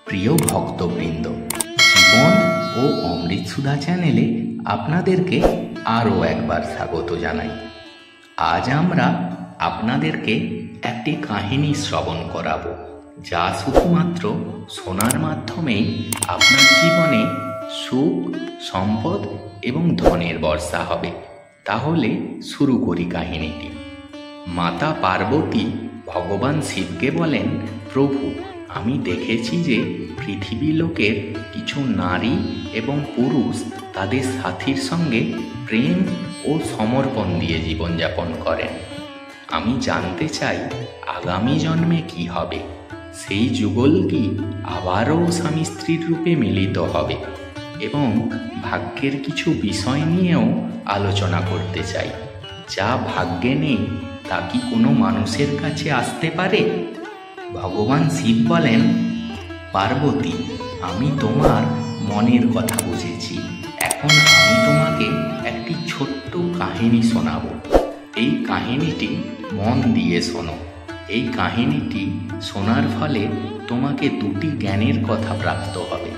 প্রিয় ভক্তবৃন্দ, জীবন ও অমৃতসুধা চ্যানেলে আপনাদেরকে আরও একবার স্বাগত জানাই। আজ আমরা আপনাদেরকে একটি কাহিনী শ্রবণ করাবো, যা শুধুমাত্র শোনার মাধ্যমেই আপনার জীবনে সুখ, সম্পদ এবং ধনের বর্ষা হবে। তাহলে শুরু করি কাহিনীটি। মাতা পার্বতী ভগবান শিবকে বলেন, প্রভু, আমি দেখেছি যে পৃথিবী লোকের কিছু নারী এবং পুরুষ তাদের সাথীর সঙ্গে প্রেম ও সমর্পণ দিয়ে জীবনযাপন করেন। আমি জানতে চাই আগামী জন্মে কি হবে। সেই যুগল কি আবারও স্বামী স্ত্রীর রূপে মিলিত হবে, এবং ভাগ্যের কিছু বিষয় নিয়েও আলোচনা করতে চাই। যা ভাগ্যে নেই তা কি কোনো মানুষের কাছে আসতে পারে? ভগবান শিব বলেন, পার্বতী, আমি তোমার মনের কথা বুঝেছি। এখন আমি তোমাকে একটি ছোট্ট কাহিনী শোনাব। এই কাহিনীটি মন দিয়ে শোনো। এই কাহিনীটি শোনার ফলে তোমাকে দুটি জ্ঞানের কথা প্রাপ্ত হবে।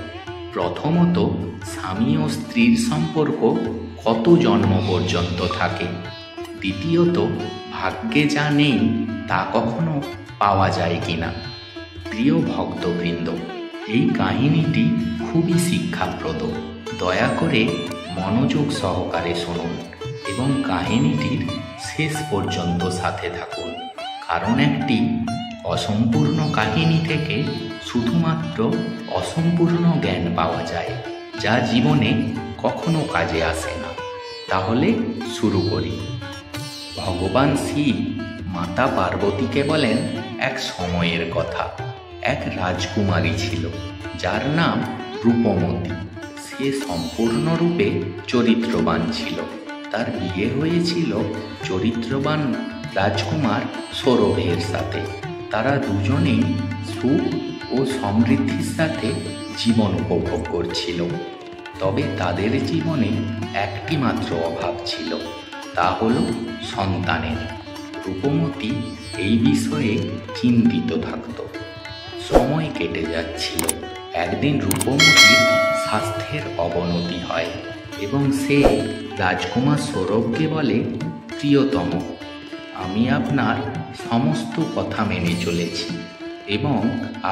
প্রথমত, স্বামী ও স্ত্রীর সম্পর্ক কত জন্ম পর্যন্ত থাকে। দ্বিতীয়ত, ভাগ্যে যা নেই তা কখনো পাওয়া যায় কিনা। প্রিয় ভক্তবৃন্দ, এই কাহিনীটি খুবই শিক্ষাপ্রদ। দয়া করে মনোযোগ সহকারে শুনুন এবং কাহিনীটির শেষ পর্যন্ত সাথে থাকুন, কারণ একটি অসম্পূর্ণ কাহিনী থেকে শুধুমাত্র অসম্পূর্ণ জ্ঞান পাওয়া যায়, যা জীবনে কখনো কাজে আসে না। তাহলে শুরু করি। ভগবান শিব মাতা পার্বতীকে বলেন, এক সময়ের কথা। এক রাজকুমারী ছিল, যার নাম রূপমতী। সে সম্পূর্ণরূপে চরিত্রবান ছিল। তার বিয়ে হয়েছিল চরিত্রবান রাজকুমার সৌরভের সাথে। তারা দুজনেই সুখ ও সমৃদ্ধির সাথে জীবন উপভোগ করছিল। তবে তাদের জীবনে একটি মাত্র অভাব ছিল, তা হলো সন্তানের। রূপমতী এই বিষয়ে চিন্তিত থাকত। সময় কেটে যাচ্ছিল। একদিন রূপমতীর স্বাস্থ্যের অবনতি হয় এবং সে রাজকুমার সৌরভকে বলে, প্রিয়তম, আমি আপনার সমস্ত কথা মেনে চলেছি এবং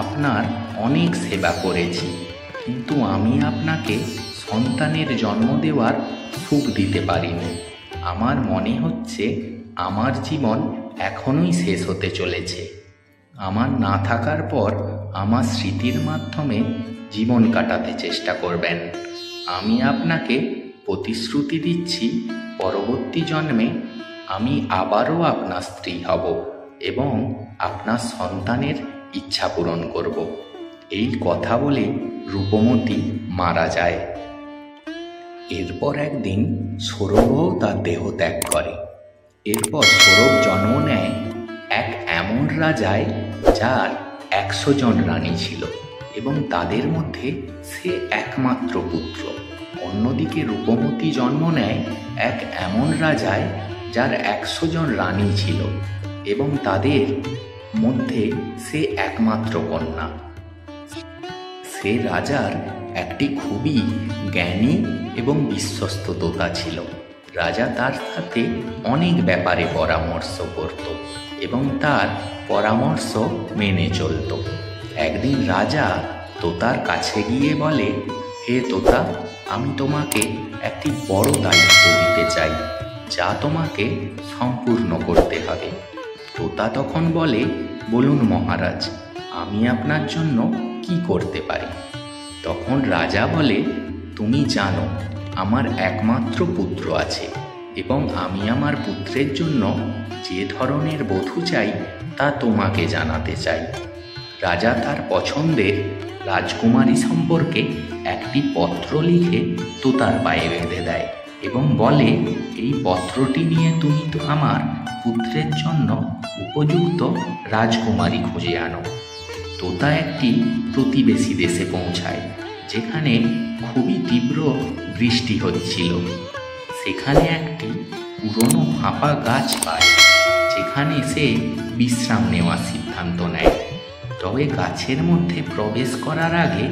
আপনার অনেক সেবা করেছি, কিন্তু আমি আপনাকে সন্তানের জন্ম দেওয়ার সুখ দিতে পারিনি। আমার মনে হচ্ছে আমার জীবন এখনই শেষ হতে চলেছে। আমার না থাকার পর আমার স্মৃতির মাধ্যমে জীবন কাটাতে চেষ্টা করবেন। আমি আপনাকে প্রতিশ্রুতি দিচ্ছি, পরবর্তী জন্মে আমি আবারও আপনার স্ত্রী হব এবং আপনার সন্তানের ইচ্ছা পূরণ করব। এই কথা বলে রূপমতী মারা যায়। এরপর একদিন সৌরভও তার দেহ ত্যাগ করে। এরপর সৌরভ জন্ম নেয় এক এমন রাজায়, যার 100 জন রানী ছিল এবং তাদের মধ্যে সে একমাত্র পুত্র। অন্যদিকে রূপমতী জন্ম নেয় এক এমন রাজায়, যার 100 জন রানী ছিল এবং তাদের মধ্যে সে একমাত্র কন্যা। সে রাজার একটি খুবই জ্ঞানী এবং বিশ্বস্ত তোতা ছিল। রাজা তার সাথে অনেক ব্যাপারে পরামর্শ করত এবং তার পরামর্শ মেনে চলত। একদিন রাজা তোতার কাছে গিয়ে বলে, হে তোতা, আমি তোমাকে একটি বড় দায়িত্ব দিতে চাই, যা তোমাকে সম্পূর্ণ করতে হবে। তোতা তখন বলে, বলুন মহারাজ, আমি আপনার জন্য কি করতে পারি? তখন রাজা বলে, তুমি জানো আমার একমাত্র পুত্র আছে এবং আমি আমার পুত্রের জন্য যে ধরনের বধূ চাই তা তোমাকে জানাতে চাই। রাজা তার পছন্দের রাজকুমারী সম্পর্কে একটি পত্র লিখে তোতার পায়ে বেঁধে দেয় এবং বলে, এই পত্রটি নিয়ে তুমি তো আমার পুত্রের জন্য উপযুক্ত রাজকুমারী খুঁজে আনো। তোতা একটি প্রতিবেশী দেশে পৌঁছায়, যেখানে খুবই তীব্র বৃষ্টি হচ্ছিল। সেখানে একটি পুরনো ফাঁপা গাছ পায়, যেখানে সে বিশ্রাম নেওয়ার সিদ্ধান্ত নেয়। তবে গাছের মধ্যে প্রবেশ করার আগে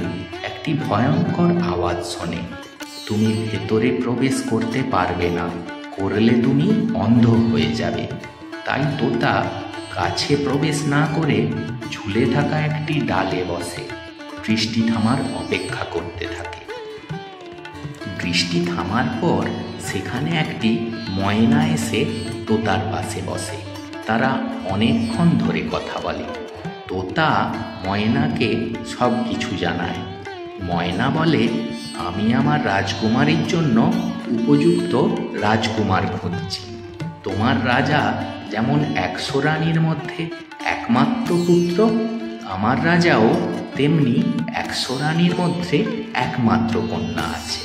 একটি ভয়ঙ্কর আওয়াজ শোনে। তুমি ভেতরে প্রবেশ করতে পারবে না, করলে তুমি অন্ধ হয়ে যাবে। তাই তোতা গাছে প্রবেশ না করে ঝুলে থাকা একটি ডালে বসে বৃষ্টি থামার অপেক্ষা করতে থাকে। বৃষ্টি থামার পর সেখানে একটি ময়না এসে তোতার পাশে বসে। তারা অনেকক্ষণ ধরে কথা বলে। তোতা ময়নাকে সব কিছু জানায়। ময়না বলে, আমি আমার রাজকুমারীর জন্য উপযুক্ত রাজকুমার খুঁজছি। তোমার রাজা যেমন 100 রানীর মধ্যে একমাত্র পুত্র, আমার রাজাও তেমনি 100 রানীর মধ্যে একমাত্র কন্যা আছে।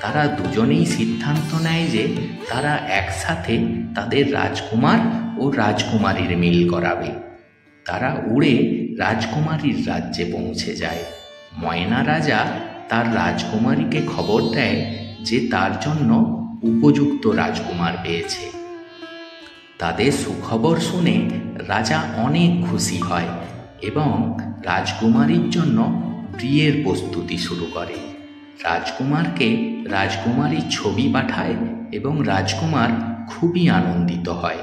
তারা দুজনেই সিদ্ধান্ত নেয় যে তারা একসাথে তাদের রাজকুমার ও রাজকুমারীর মিল করাবে। তারা উড়ে রাজকুমারীর রাজ্যে পৌঁছে যায়। ময়না রাজা তার রাজকুমারীকে খবর দেয় যে তার জন্য উপযুক্ত রাজকুমার পেয়েছে। তাদের সুখবর শুনে রাজা অনেক খুশি হয় এবং রাজকুমারীর জন্য বিয়ের প্রস্তুতি শুরু করে। রাজকুমারকে রাজকুমারীর ছবি পাঠায় এবং রাজকুমার খুবই আনন্দিত হয়।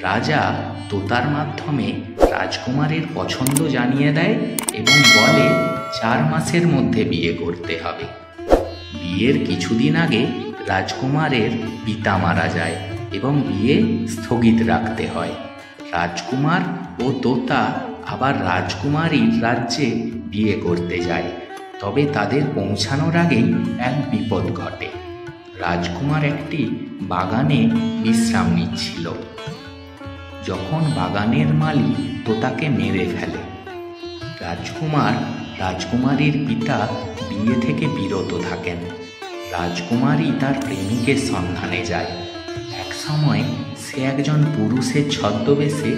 রাজা তোতার মাধ্যমে রাজকুমারের পছন্দ জানিয়ে দেয় এবং বলে 4 মাসের মধ্যে বিয়ে করতে হবে। বিয়ের কিছুদিন আগে রাজকুমারের পিতা মারা যায় এবং বিয়ে স্থগিত রাখতে হয়। রাজকুমার ও তোতা আবার রাজকুমারীর রাজ্যে বিয়ে করতে যায়। তবে তাদের পৌঁছানোর আগেই এক বিপদ ঘটে। রাজকুমার একটি বাগানে বিশ্রাম নিচ্ছিল যখন বাগানের মালি তোতাকে মেরে ফেলে। রাজকুমার রাজকুমারীর পিতা বিয়ে থেকে বিরত থাকেন। রাজকুমারী তার প্রেমিকের সন্ধানে যায়। এক সময় সে একজন পুরুষের ছদ্মবেশে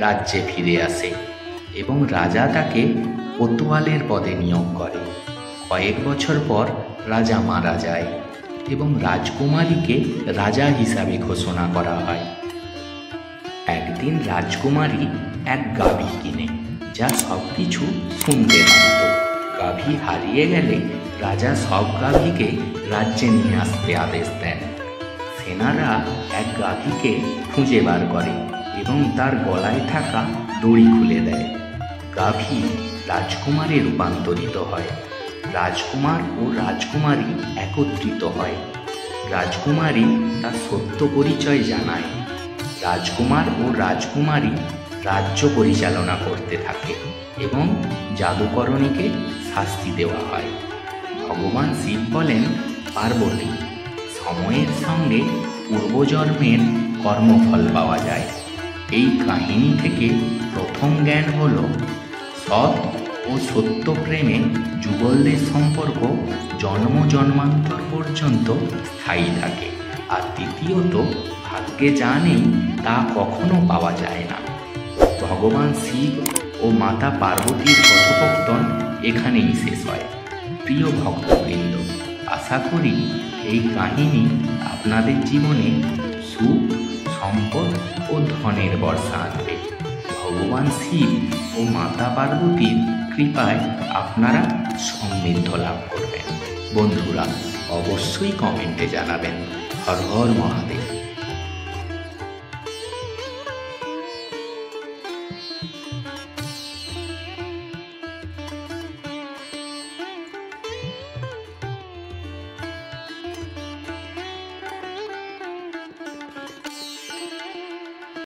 রাজ্যে ফিরে আসে এবং রাজা তাকে কোতোয়ালের পদে নিয়োগ করে। কয়েক বছর পর রাজা মারা যায় এবং রাজকুমারীকে রাজা হিসাবে ঘোষণা করা হয়। একদিন রাজকুমারী এক গাভী কিনে, যা সব কিছু শুনতে পারত। গাভী হারিয়ে গেলে রাজা সব গাভীকে রাজ্যে নিয়ে আসতে আদেশ দেন। সেনারা এক গাভীকে খুঁজে বার করে এবং তার গলায় থাকা দড়ি খুলে দেয়। গাভী রাজকুমারে রূপান্তরিত হয়। রাজকুমার ও রাজকুমারী একত্রিত হয়। রাজকুমারী তার সত্য পরিচয় জানায়। রাজকুমার ও রাজকুমারী রাজ্য পরিচালনা করতে থাকে এবং জাদুকরণীকে শাস্তি দেওয়া হয়। ভগবান শিব বলেন, পার্বতী, সময়ের সঙ্গে পূর্বজন্মের কর্মফল পাওয়া যায়। এই কাহিনী থেকে প্রথম জ্ঞান হল, সৎ ও সত্য প্রেমে যুগলদের সম্পর্ক জন্ম জন্মান্তর পর্যন্ত স্থায়ী থাকে। আর দ্বিতীয়ত, ভাগ্যে যা নেই তা কখনো পাওয়া যায় না। ভগবান শিব ও মাতা পার্বতীর কথোপকথন এখানেই শেষ হয়। প্রিয় ভক্তবৃন্দ, আশা করি এই কাহিনী আপনাদের জীবনে সুখ, সম্পদ ও ধনের বর্ষা আনবে। ভগবান শিব ও মাতা পার্বতীর কৃপায় আপনারা সমৃদ্ধ লাভ করবেন। বন্ধুরা, অবশ্যই কমেন্টে জানাবেন। হর হর মহাদেব।